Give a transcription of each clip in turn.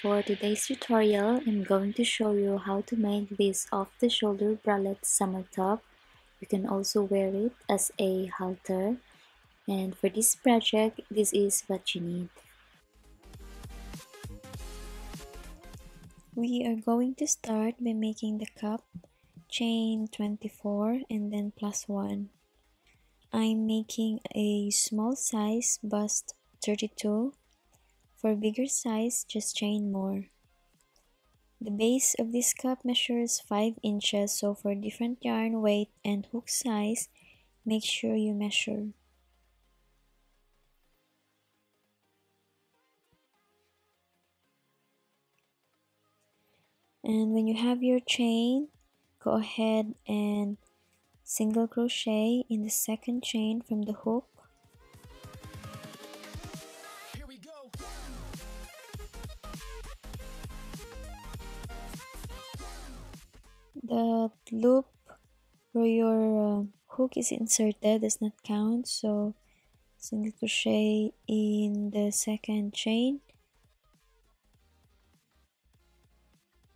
for today's tutorial, I'm going to show you how to make this off-the-shoulder bralette summer top. You can also wear it as a halter. And for this project, this is what you need. We are going to start by making the cup, chain 24 and then plus 1. I'm making a small size bust 32. For bigger size, just chain more. The base of this cup measures 5 inches, so for different yarn weight and hook size, make sure you measure. And when you have your chain, go ahead and single crochet in the second chain from the hook. Here we go. The loop where your hook is inserted does not count, so single crochet in the second chain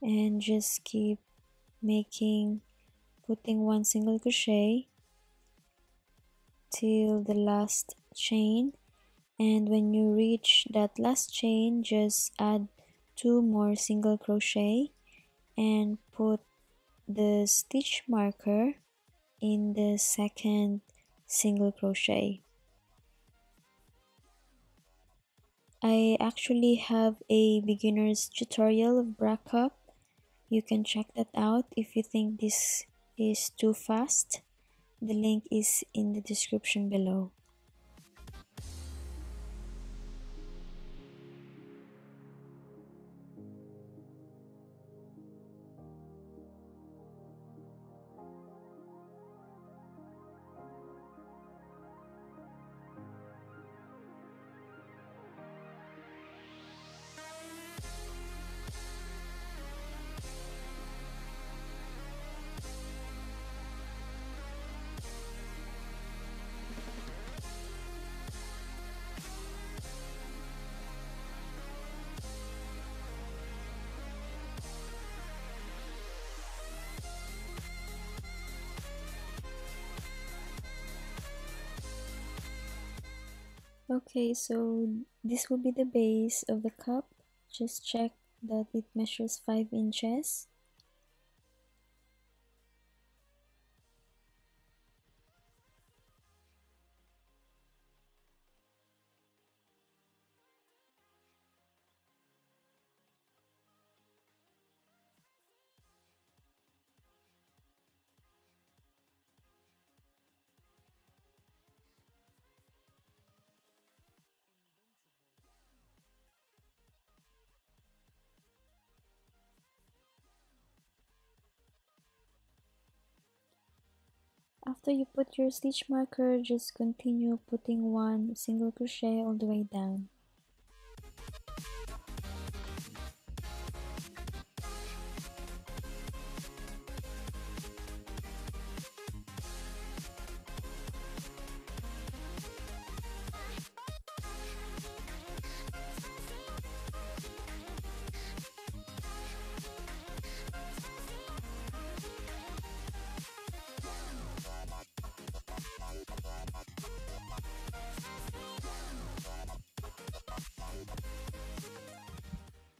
and just keep putting one single crochet till the last chain, and when you reach that last chain, just add 2 more single crochet and put the stitch marker in the second single crochet. I actually have a beginner's tutorial of bra cup. You can check that out if you think this is too fast. The link is in the description below. Okay, so this will be the base of the cup. Just check that it measures 5 inches. After you put your stitch marker, just continue putting one single crochet all the way down.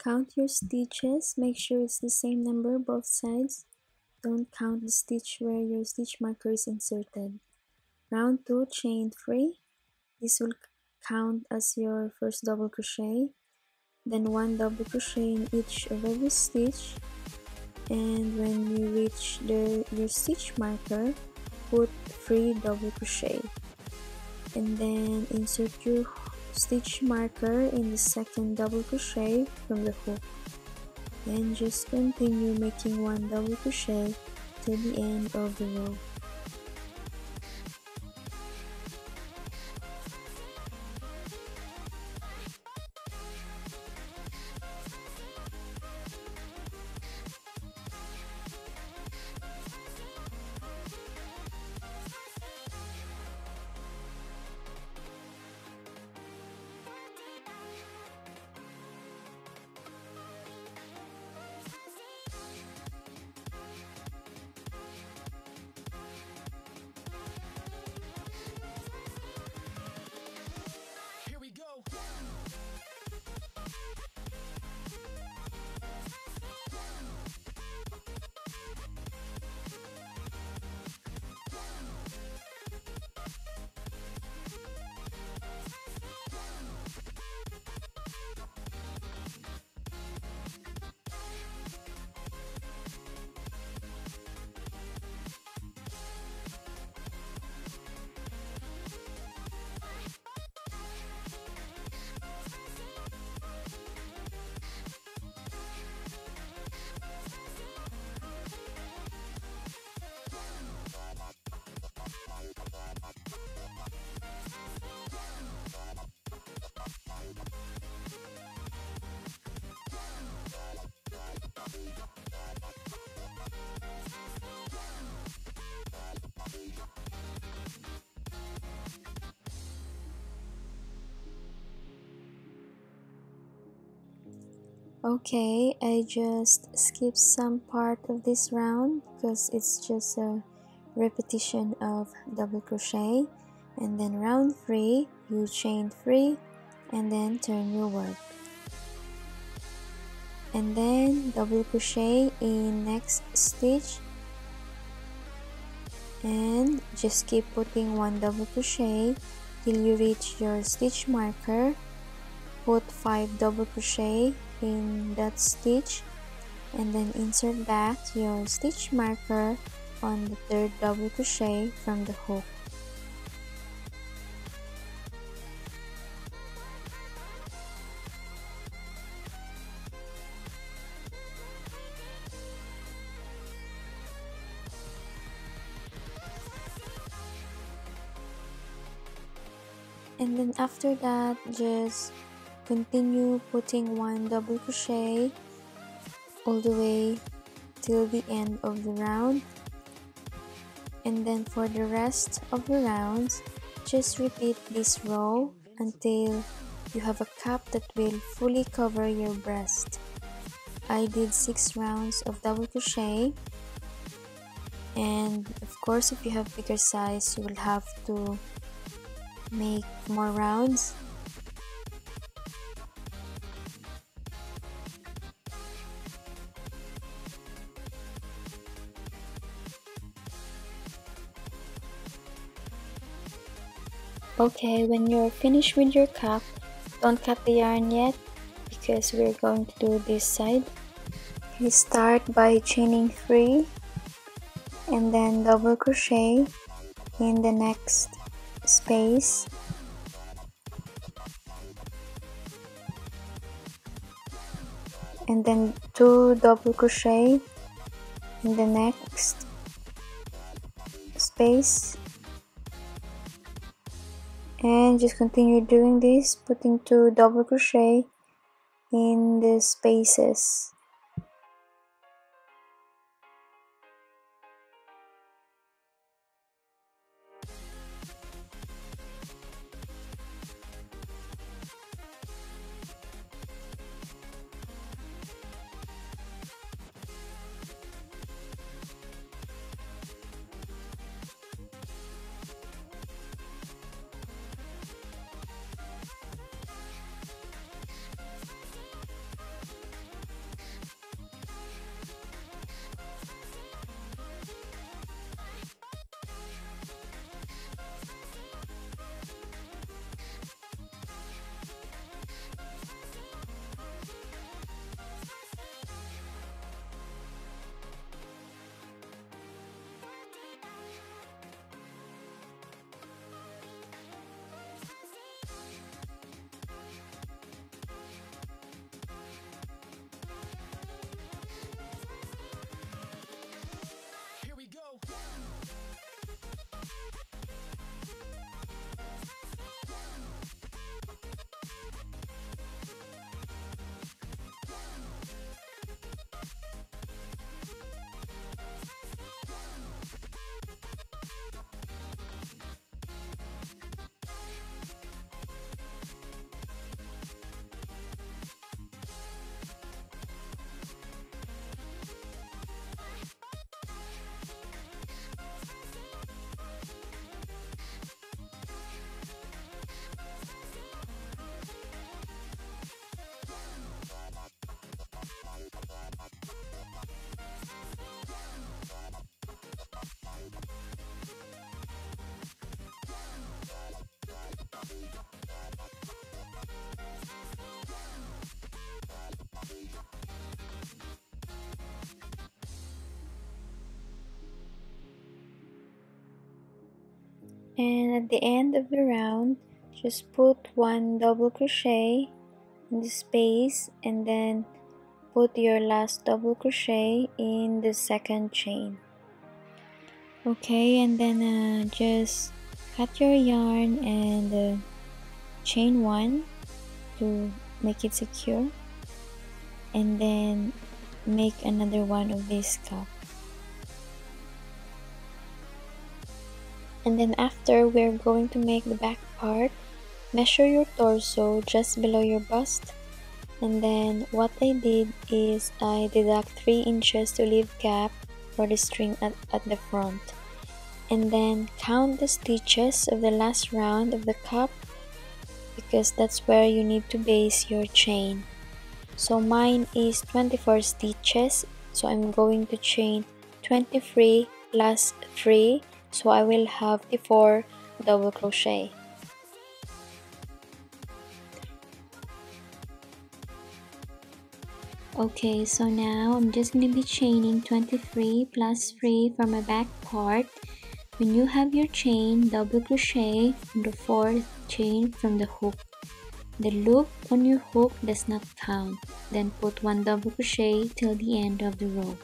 Count your stitches, make sure it's the same number both sides. Don't count the stitch where your stitch marker is inserted. Round 2, chain 3. This will count as your first double crochet. Then 1 double crochet in each of every stitch. And when you reach your stitch marker, put 3 double crochet. And then insert your stitch marker in the second double crochet from the hook. Then just continue making 1 double crochet to the end of the row. Okay, I just skipped some part of this round because it's just a repetition of double crochet, and then round 3 you chain 3 and then turn your work, and then double crochet in next stitch, and just keep putting 1 double crochet till you reach your stitch marker. Put 5 double crochet in that stitch and then insert back your stitch marker on the 3rd double crochet from the hook. And then after that, just continue putting 1 double crochet all the way till the end of the round, and then for the rest of the rounds just repeat this row until you have a cap that will fully cover your breast. I did 6 rounds of double crochet, and of course if you have bigger size you will have to make more rounds. Okay, when you're finished with your cap, don't cut the yarn yet because we're going to do this side. You start by chaining 3 and then double crochet in the next space, and then 2 double crochet in the next space, and just continue doing this, putting 2 double crochet in the spaces. Here we go. And at the end of the round, just put 1 double crochet in the space and then put your last double crochet in the 2nd chain. Okay, and then just cut your yarn and chain 1 to make it secure, and then make another one of this cup. And then after, we're going to make the back part. Measure your torso just below your bust And then what I did is I deduct 3 inches to leave gap for the string at the front. And then count the stitches of the last round of the cup because that's where you need to base your chain. So mine is 24 stitches, so I'm going to chain 23 plus 3, so I will have the 4 double crochet. Okay, so now I'm just going to be chaining 23 plus 3 from my back part. When you have your chain, double crochet in the 4th chain from the hook. The loop on your hook does not count. Then put 1 double crochet till the end of the row.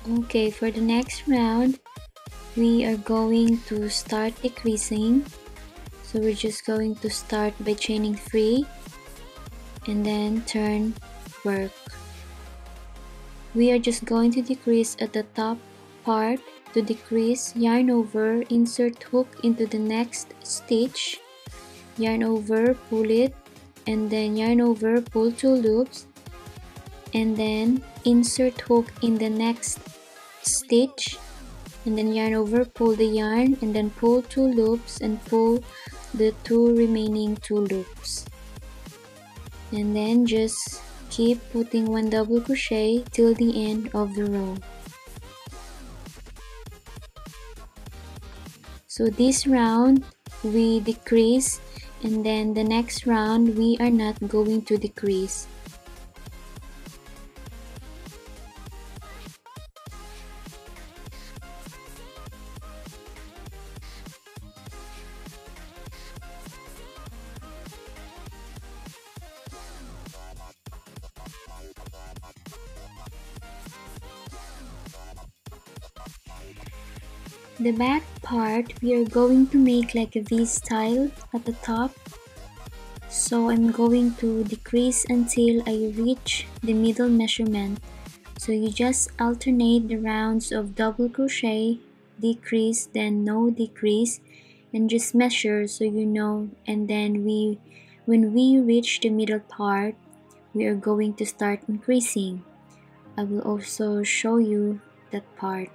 Okay, for the next round, we are going to start decreasing. So we're just going to start by chaining 3 and then turn work. We are just going to decrease at the top part. To decrease, yarn over, insert hook into the next stitch, yarn over, pull it, and then yarn over, pull 2 loops, and then insert hook in the next stitch, and then yarn over, pull the yarn, and then pull 2 loops and pull the 2 remaining 2 loops. And then just keep putting 1 double crochet till the end of the row. So this round we decrease, and then the next round we are not going to decrease. The back part we are going to make like a V style at the top. So I'm going to decrease until I reach the middle measurement. So you just alternate the rounds of double crochet, decrease, then no decrease, and just measure so you know. And then when we reach the middle part, we are going to start increasing. I will also show you that part.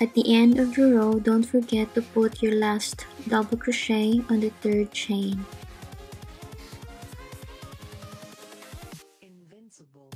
At the end of the row, don't forget to put your last double crochet on the third chain. Invincible.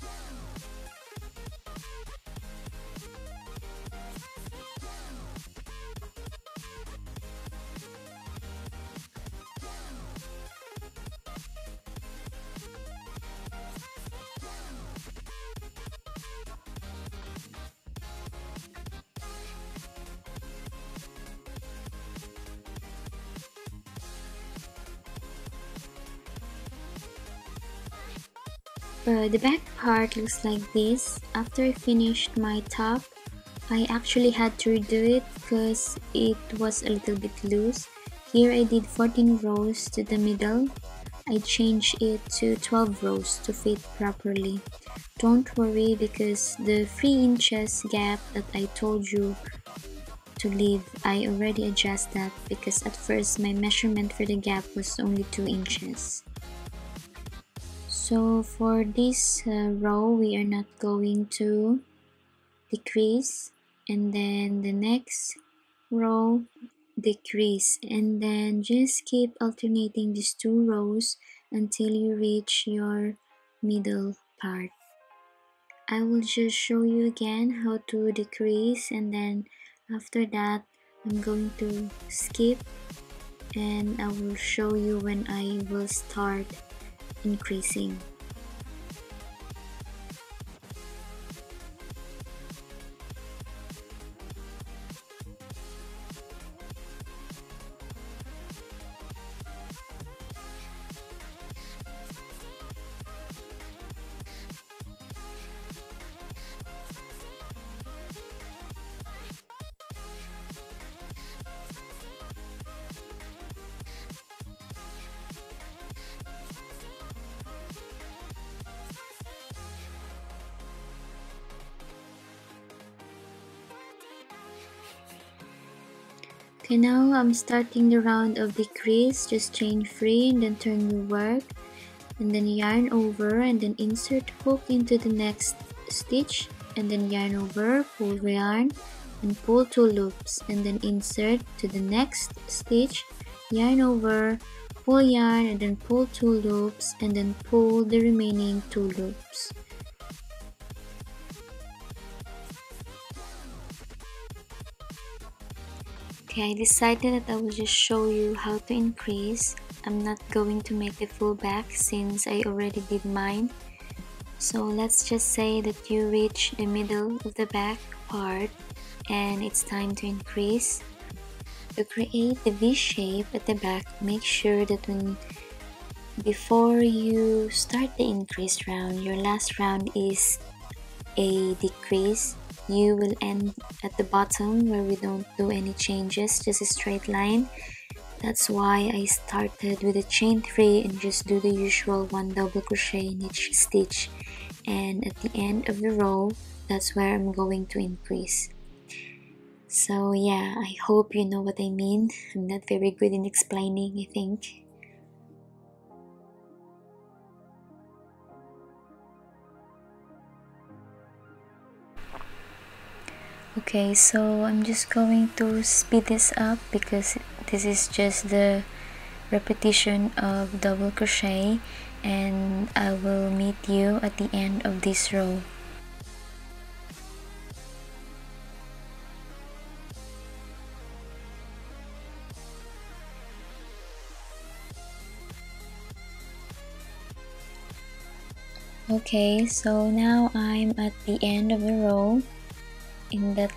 The back part looks like this. After I finished my top, I actually had to redo it because it was a little bit loose. Here I did 14 rows to the middle. I changed it to 12 rows to fit properly. Don't worry because the 3 inches gap that I told you to leave, I already adjusted that because at first my measurement for the gap was only 2 inches. So for this row, we are not going to decrease, and then the next row decrease, and then just keep alternating these 2 rows until you reach your middle part. I will just show you again how to decrease, and then after that I'm going to skip and I will show you when I will start increasing. Okay, now I'm starting the round of decrease. Just chain 3 and then turn your work, and then yarn over and then insert hook into the next stitch, and then yarn over, pull yarn and pull 2 loops, and then insert to the next stitch, yarn over, pull yarn and then pull 2 loops, and then pull the remaining 2 loops. Okay, I decided that I will just show you how to increase. I'm not going to make the full back since I already did mine. So let's just say that you reach the middle of the back part and it's time to increase. To create the V shape at the back, make sure that before you start the increase round, your last round is a decrease. You will end at the bottom where we don't do any changes, just a straight line. That's why I started with a chain 3 and just do the usual 1 double crochet in each stitch, and at the end of the row, that's where I'm going to increase. So yeah, I hope you know what I mean. I'm not very good in explaining, I think. Okay, so I'm just going to speed this up because this is just the repetition of double crochet, and I will meet you at the end of this row. Okay, so now I'm at the end of the row. In that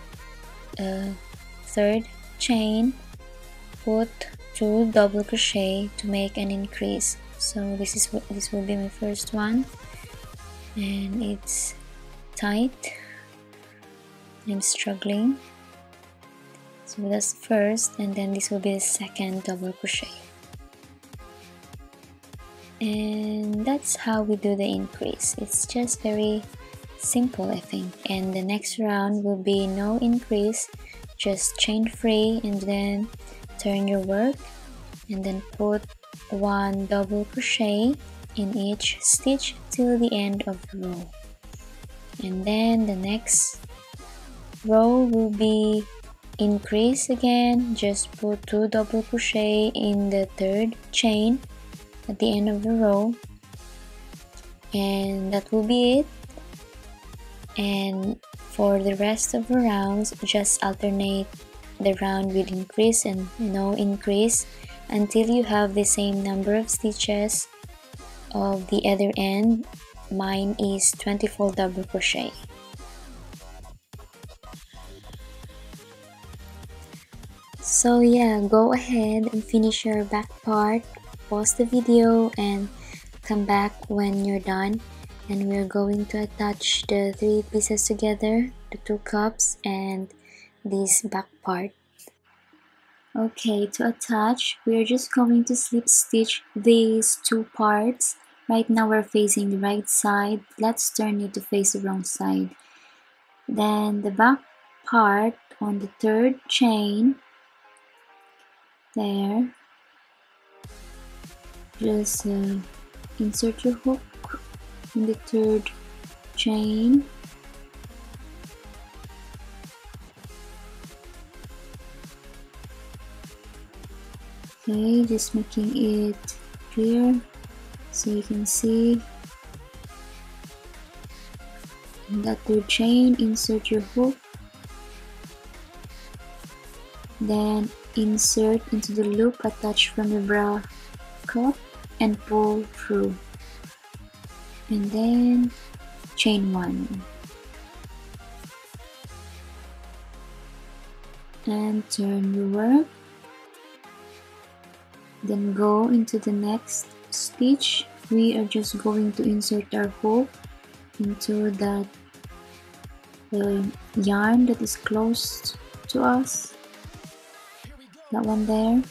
third chain, put 2 double crochet to make an increase. So this will be my first one, and it's tight. I'm struggling, so that's the first, and then this will be the second double crochet, and that's how we do the increase. It's just very simple, I think. And the next round will be no increase, just chain 3 and then turn your work and then put 1 double crochet in each stitch till the end of the row. And then the next row will be increase again, just put 2 double crochet in the third chain at the end of the row, and that will be it. And for the rest of the rounds, just alternate the round with increase and no increase until you have the same number of stitches of the other end. Mine is 24 double crochet. So yeah, go ahead and finish your back part, pause the video and come back when you're done, and we're going to attach the 3 pieces together, the 2 cups and this back part. Okay, to attach, we're just going to slip stitch these 2 parts. Right now we're facing the right side. Let's turn it to face the wrong side. Then the back part on the 3rd chain, there, just insert your hook in the 3rd chain. Okay, just making it clear so you can see. In that 3rd chain, insert your hook, then insert into the loop attached from the bra cup and pull through, and then chain 1 and turn your work. Then go into the next stitch. We are just going to insert our hook into that yarn that is close to us, that one there.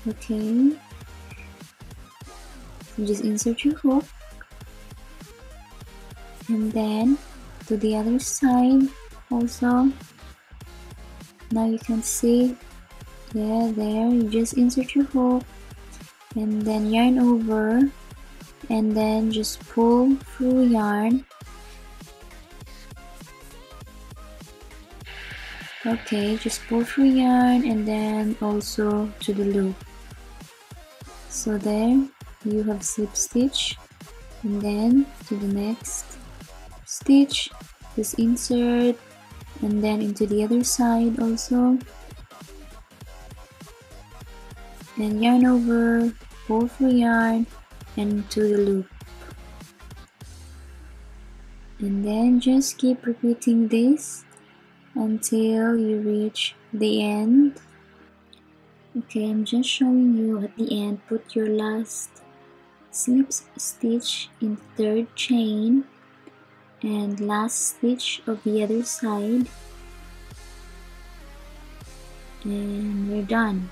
Okay, so just insert your hook and then to the other side also. Now you can see, yeah, there, you just insert your hook and then yarn over and then just pull through yarn. Okay, just pull through yarn and then also to the loop. So there you have slip stitch, and then to the next stitch, just insert and then into the other side also, and yarn over, pull through yarn and to the loop, and then just keep repeating this until you reach the end. Okay, I'm just showing you at the end. Put your last slip stitch in the 3rd chain and last stitch of the other side, and we're done.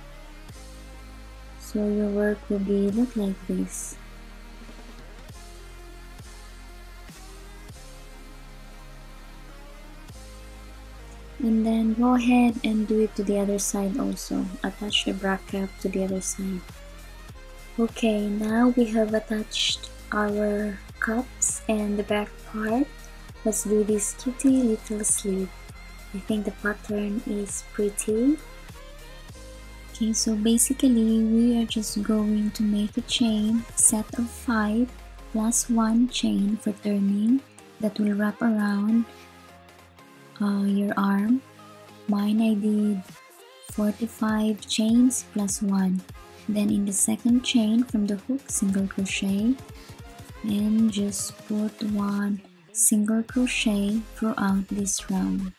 So your work will look like this. And then go ahead and do it to the other side also. Attach the bra cap to the other side. Okay, now we have attached our cups and the back part. Let's do this cutie little sleeve. I think the pattern is pretty. Okay, so basically we are just going to make a chain set of 5 plus 1 chain for turning that will wrap around your arm. Mine, I did 45 chains plus 1. Then in the 2nd chain from the hook, single crochet and just put 1 single crochet throughout this round.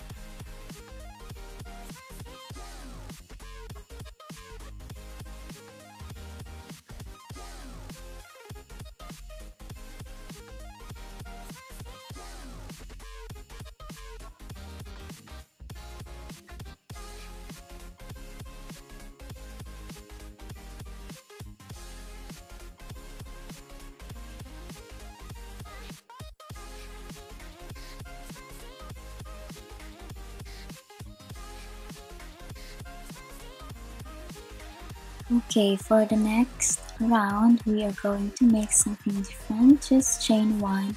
Okay, for the next round we are going to make something different. Just chain 1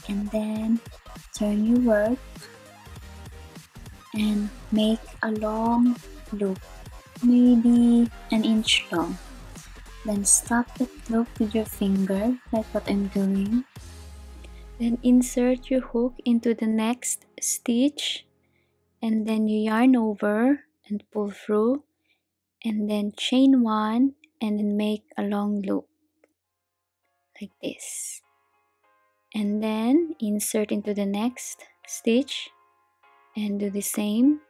and then turn your work and make a long loop, maybe an inch long. Then stop that loop with your finger, like what I'm doing. Then insert your hook into the next stitch, and then you yarn over and pull through, and then chain one, and then make a long loop like this. And then insert into the next stitch and do the same,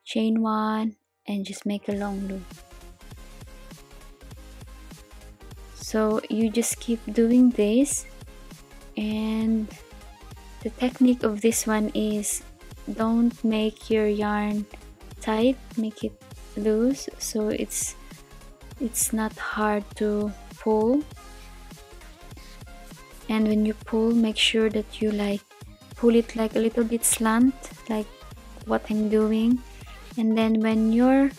chain one, and just make a long loop. So you just keep doing this, and the technique of this one is don't make your yarn tight, make it loose so it's not hard to pull. And when you pull, make sure that you like pull it like a little bit slant, like what I'm doing. And then when you're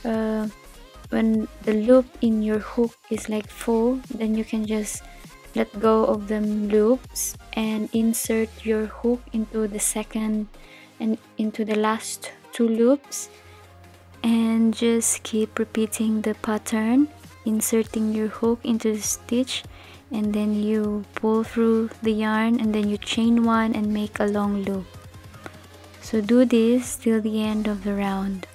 when the loop in your hook is like full, then you can just let go of the loops and insert your hook into the second and into the last two loops, and just keep repeating the pattern, inserting your hook into the stitch, and then you pull through the yarn, and then you chain one and make a long loop. So do this till the end of the round.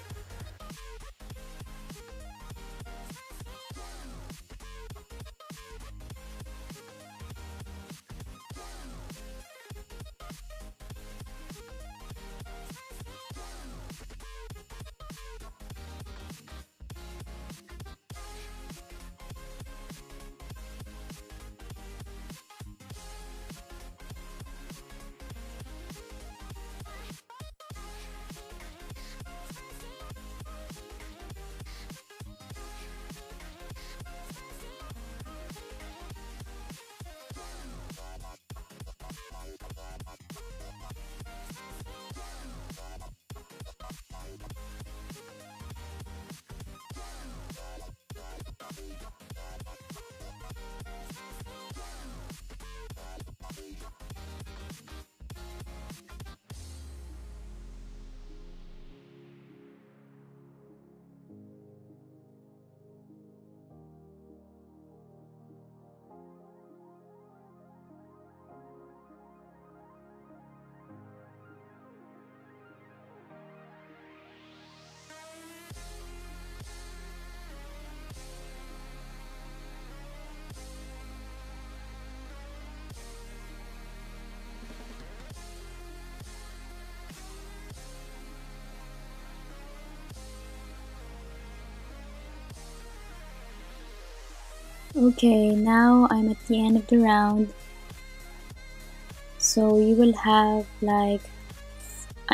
Okay, now I'm at the end of the round. So you will have like,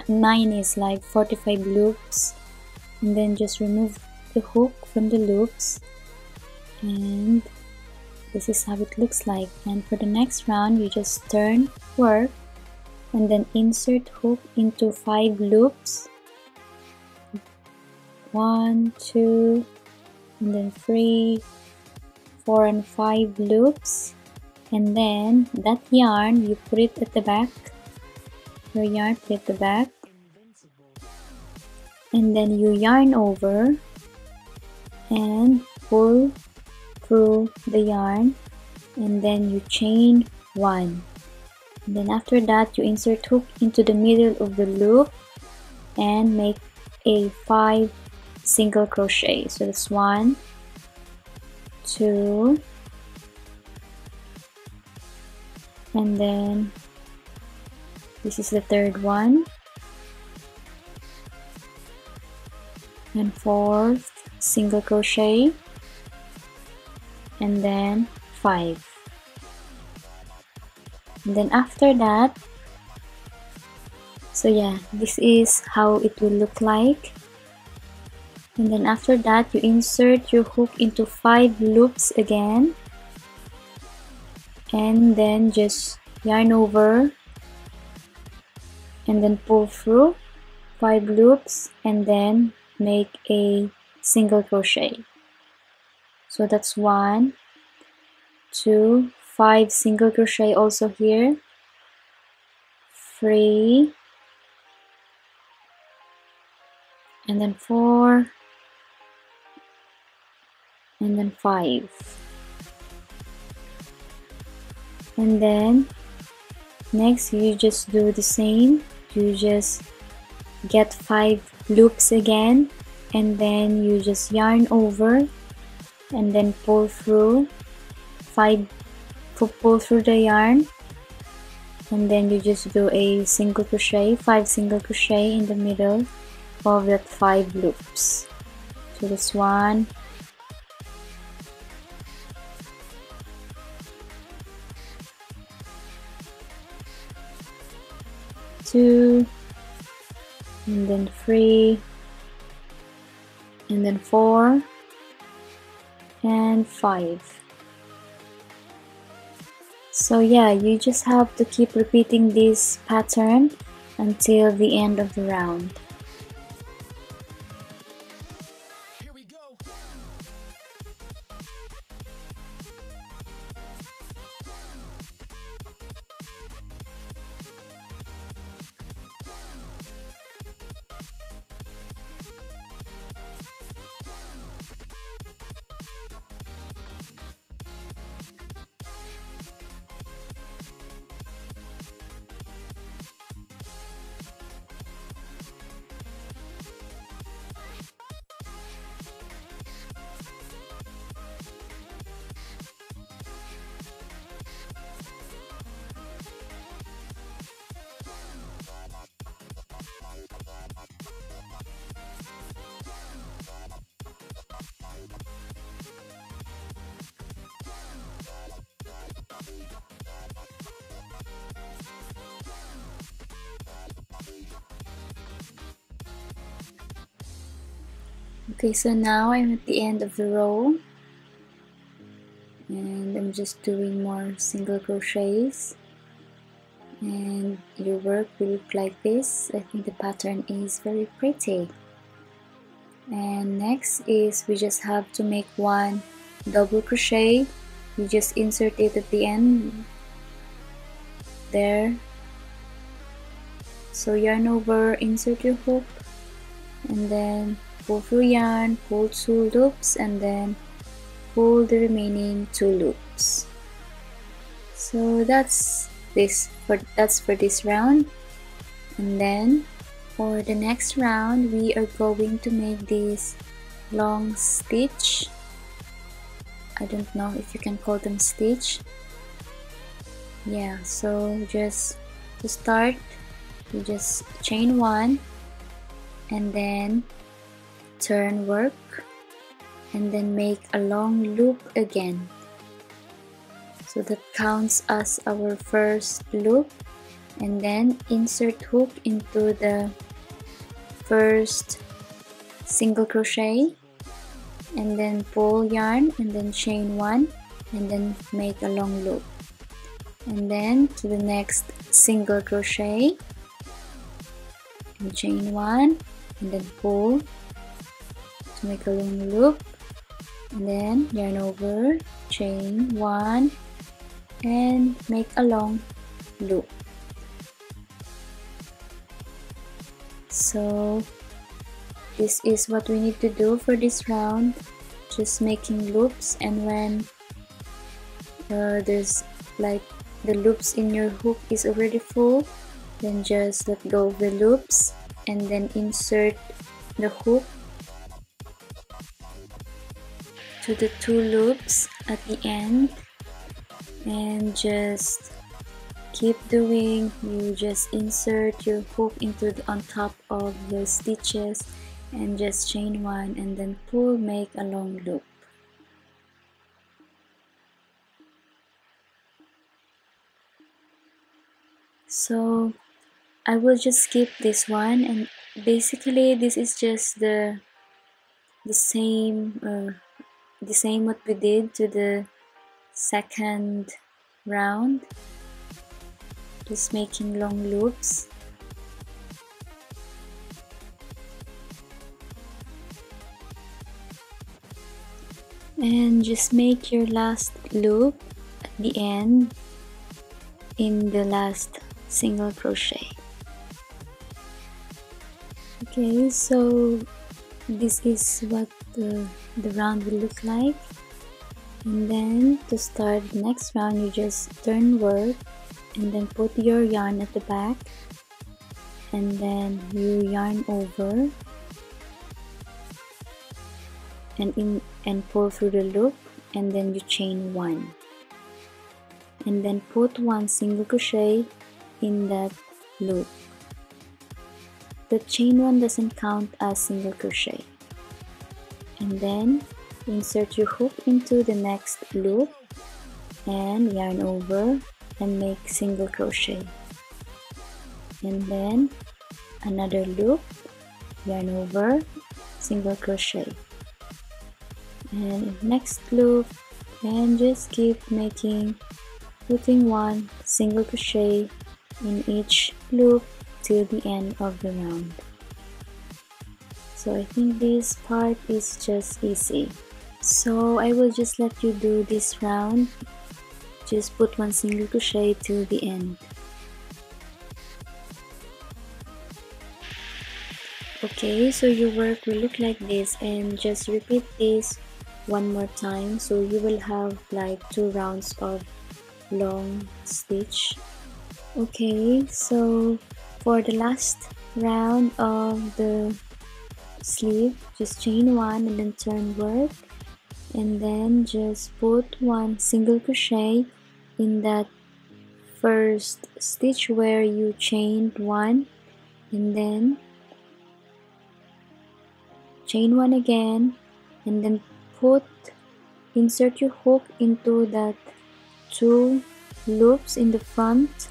mine is like 45 loops, and then just remove the hook from the loops, and this is how it looks like. And for the next round, you just turn work and then insert hook into 5 loops, 1, 2, and then 3, 4, and 5 loops, and then that yarn you put it at the back, your yarn put it at the back, and then you yarn over and pull through the yarn, and then you chain 1, and then after that you insert hook into the middle of the loop and make a 5 single crochet. So that's 1, 2, and then this is the third one, and 4th single crochet, and then 5. And then after that, so yeah, this is how it will look like. And then after that, you insert your hook into 5 loops again, and then just yarn over and then pull through 5 loops and then make a single crochet. So that's 1, 2, 5 single crochet also here, 3, and then 4, and then 5. And then next you just do the same. You just get 5 loops again, and then you just yarn over and then pull through pull through the yarn, and then you just do a single crochet, 5 single crochet in the middle of that 5 loops. So this 1, 2, and then 3, and then 4, and 5. So yeah, you just have to keep repeating this pattern until the end of the round. Here we go. Okay, so now I'm at the end of the row, and I'm just doing more single crochets, and your work will look like this. I think the pattern is very pretty. And next is we just have to make 1 double crochet. You just insert it at the end there. So yarn over, insert your hook, and then pull through yarn, pull 2 loops, and then pull the remaining 2 loops. So that's for this round. And then for the next round, we are going to make this long stitch. I don't know if you can call them stitch. Yeah, so just to start, you just chain 1 and then turn work, and then make a long loop again. So that counts as our first loop, and then insert hook into the first single crochet, and then pull yarn, and then chain 1, and then make a long loop, and then to the next single crochet and chain 1, and then pull to make a long loop, and then yarn over, chain 1, and make a long loop. So this is what we need to do for this round, just making loops, and when there's like the loops in your hook is already full, then just let go of the loops and then insert the hook to the 2 loops at the end, and just keep doing. You just insert your hook into on top of the stitches and just chain 1 and then pull, make a long loop. So I will just skip this one, and basically this is just the same what we did to the second round, just making long loops. And just make your last loop at the end in the last single crochet. Okay, so this is what the round will look like. And then to start the next round, you just turn work and then put your yarn at the back, and then you yarn over and pull through the loop, and then you chain one, and then put one single crochet in that loop. The chain one doesn't count as single crochet. And then insert your hook into the next loop and yarn over and make single crochet, and then another loop, yarn over, single crochet, and next loop, and just keep putting one single crochet in each loop till the end of the round. So I think this part is just easy. So I will just let you do this round. Just put one single crochet till the end. Okay, so your work will look like this, and just repeat this one more time, so you will have like 2 rounds of long stitch. Okay, so for the last round of the sleeve, just chain one and then turn work, and then just put one single crochet in that first stitch where you chained one, and then chain one again, and then insert your hook into that 2 loops in the front.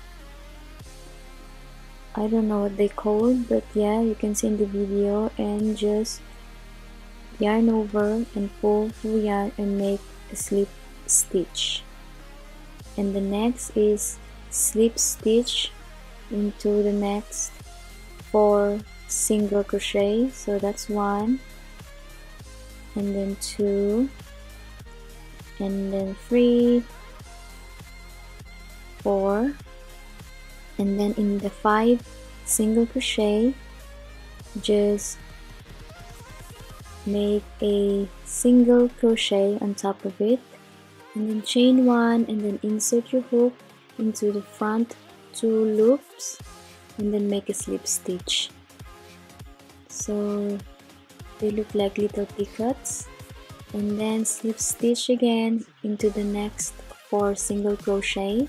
I don't know what they call, but yeah, you can see in the video, and just yarn over and pull through yarn and make a slip stitch. And the next is slip stitch into the next 4 single crochet. So that's 1, and then 2, and then 3, 4, and then in the 5 single crochet, just make a single crochet on top of it, and then chain one, and then insert your hook into the front 2 loops, and then make a slip stitch. So they look like little picots, and then slip stitch again into the next 4 single crochet.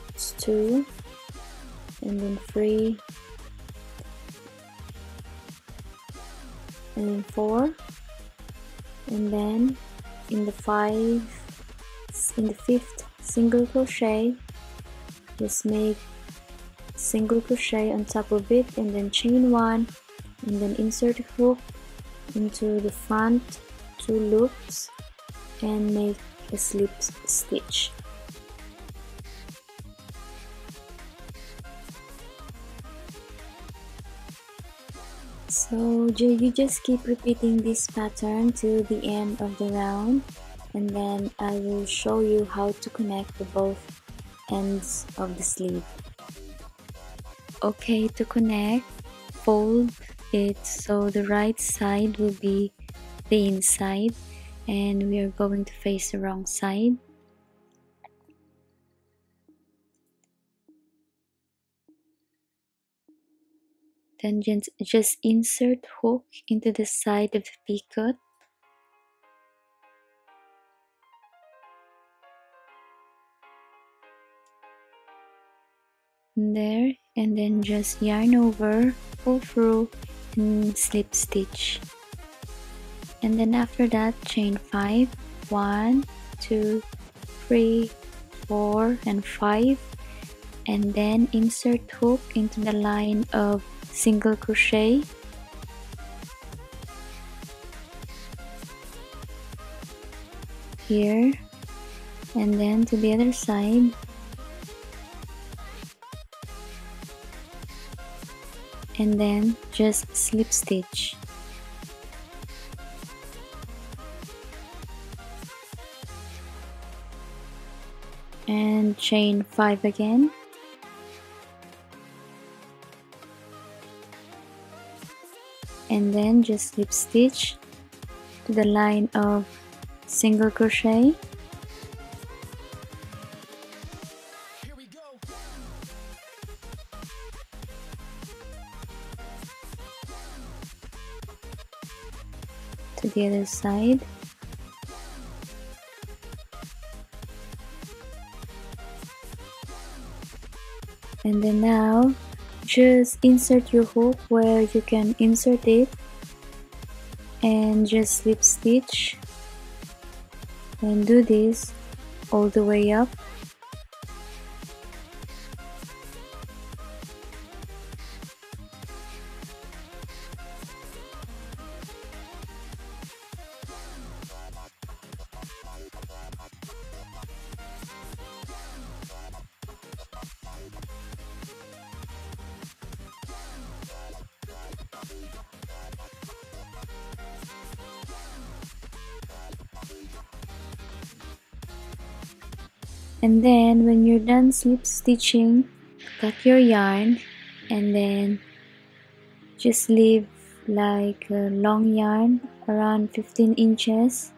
It's 2, and then 3, and then 4, and then in the 5th single crochet, just make single crochet on top of it, and then chain one, and then insert a hook into the front 2 loops and make a slip stitch. So you just keep repeating this pattern till the end of the round, and then I will show you how to connect the both ends of the sleeve. Okay, to connect, fold it so the right side will be the inside, and we are going to face the wrong side. Then just insert hook into the side of the picot, there, and then just yarn over, pull through, and slip stitch. And then after that, chain 5, 1, 2, 3, 4, and 5, and then insert hook into the line of single crochet, here, and then to the other side, and then just slip stitch. And chain 5 again, and then just slip stitch to the line of single crochet. Here we go. To the other side. And then now just insert your hook where you can insert it and just slip stitch and do this all the way up. And then when you're done slip stitching, cut your yarn and then just leave like a long yarn around 15 inches,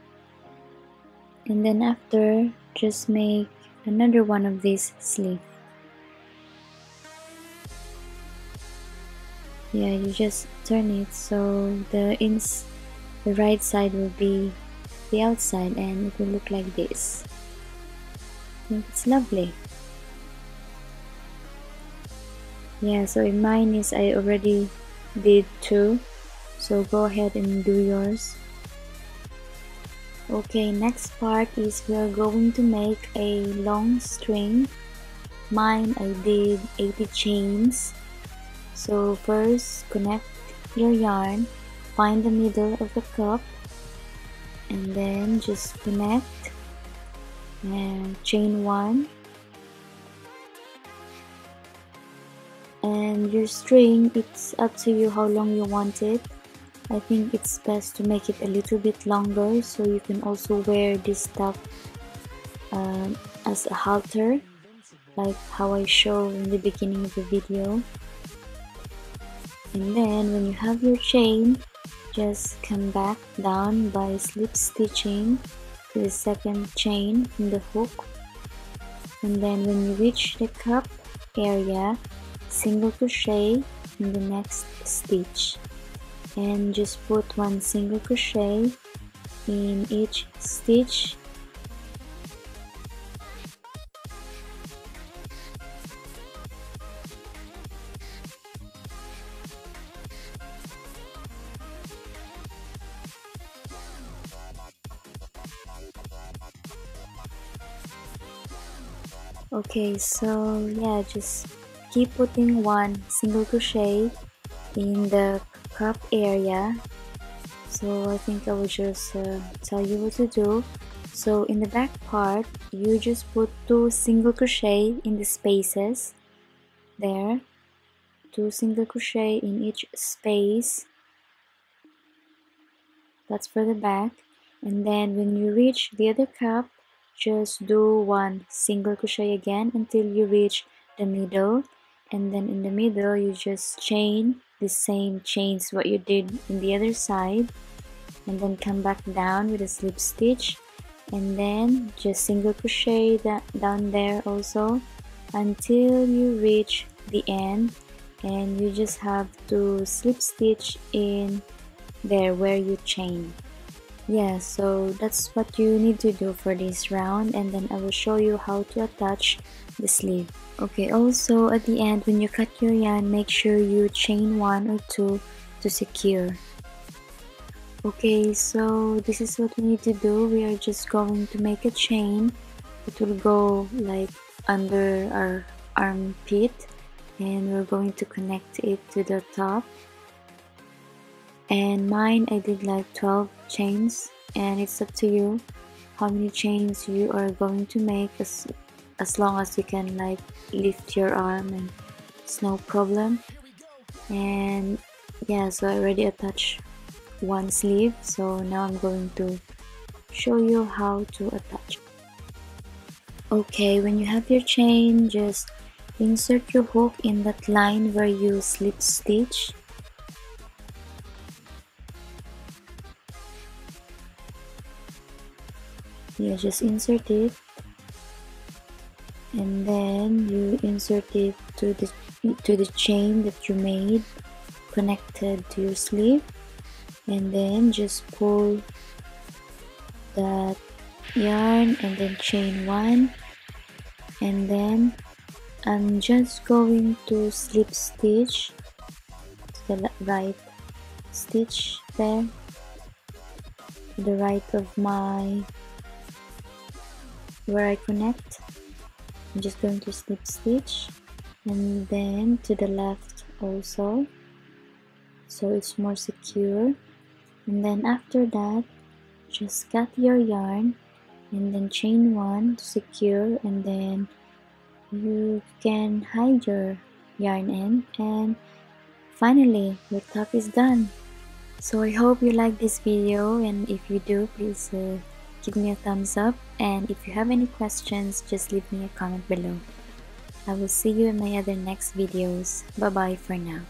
and then after just make another one of these sleeve. Yeah, you just turn it so the right side will be the outside and it will look like this. I think it's lovely. Yeah, so in mine is I already did 2, so go ahead and do yours. Okay, next part is we're going to make a long string. Mine I did 80 chains. So first connect your yarn, find the middle of the cup, and then just connect and chain 1. And your string, it's up to you how long you want it. I think it's best to make it a little bit longer so you can also wear this top as a halter, like how I show in the beginning of the video. And then when you have your chain, just come back down by slip stitching to the second chain from the hook, and then when you reach the cup area, single crochet in the next stitch and just put 1 single crochet in each stitch. Okay, so yeah, just keep putting 1 single crochet in the cup area. So I think I will just tell you what to do. So in the back part, you just put 2 single crochet in the spaces there, 2 single crochet in each space. That's for the back. And then when you reach the other cup, just do 1 single crochet again until you reach the middle, and then in the middle you just chain the same chains what you did in the other side, and then come back down with a slip stitch, and then just single crochet down there also until you reach the end, and you just have to slip stitch in there where you chain. Yeah, so that's what you need to do for this round, and then I will show you how to attach the sleeve. Okay, also at the end when you cut your yarn, make sure you chain 1 or 2 to secure. Okay, so this is what we need to do. We are just going to make a chain. It will go like under our armpit, and we're going to connect it to the top. And mine, I did like 12 chains, and it's up to you how many chains you are going to make, as long as you can like lift your arm and it's no problem. And yeah, so I already attached 1 sleeve, so now I'm going to show you how to attach. Okay, when you have your chain, just insert your hook in that line where you slip stitch, You just insert it, and then you insert it to the chain that you made connected to your sleeve, and then just pull that yarn and then chain one, and then I'm just going to slip stitch to the right stitch there, to the right of my where I connect. I'm just going to slip stitch, and then to the left also, so it's more secure. And then after that, just cut your yarn and then chain one to secure, and then you can hide your yarn end, and finally your top is done. So I hope you like this video, and if you do, please give me a thumbs up, and if you have any questions, just leave me a comment below. I will see you in my other next videos. Bye bye for now.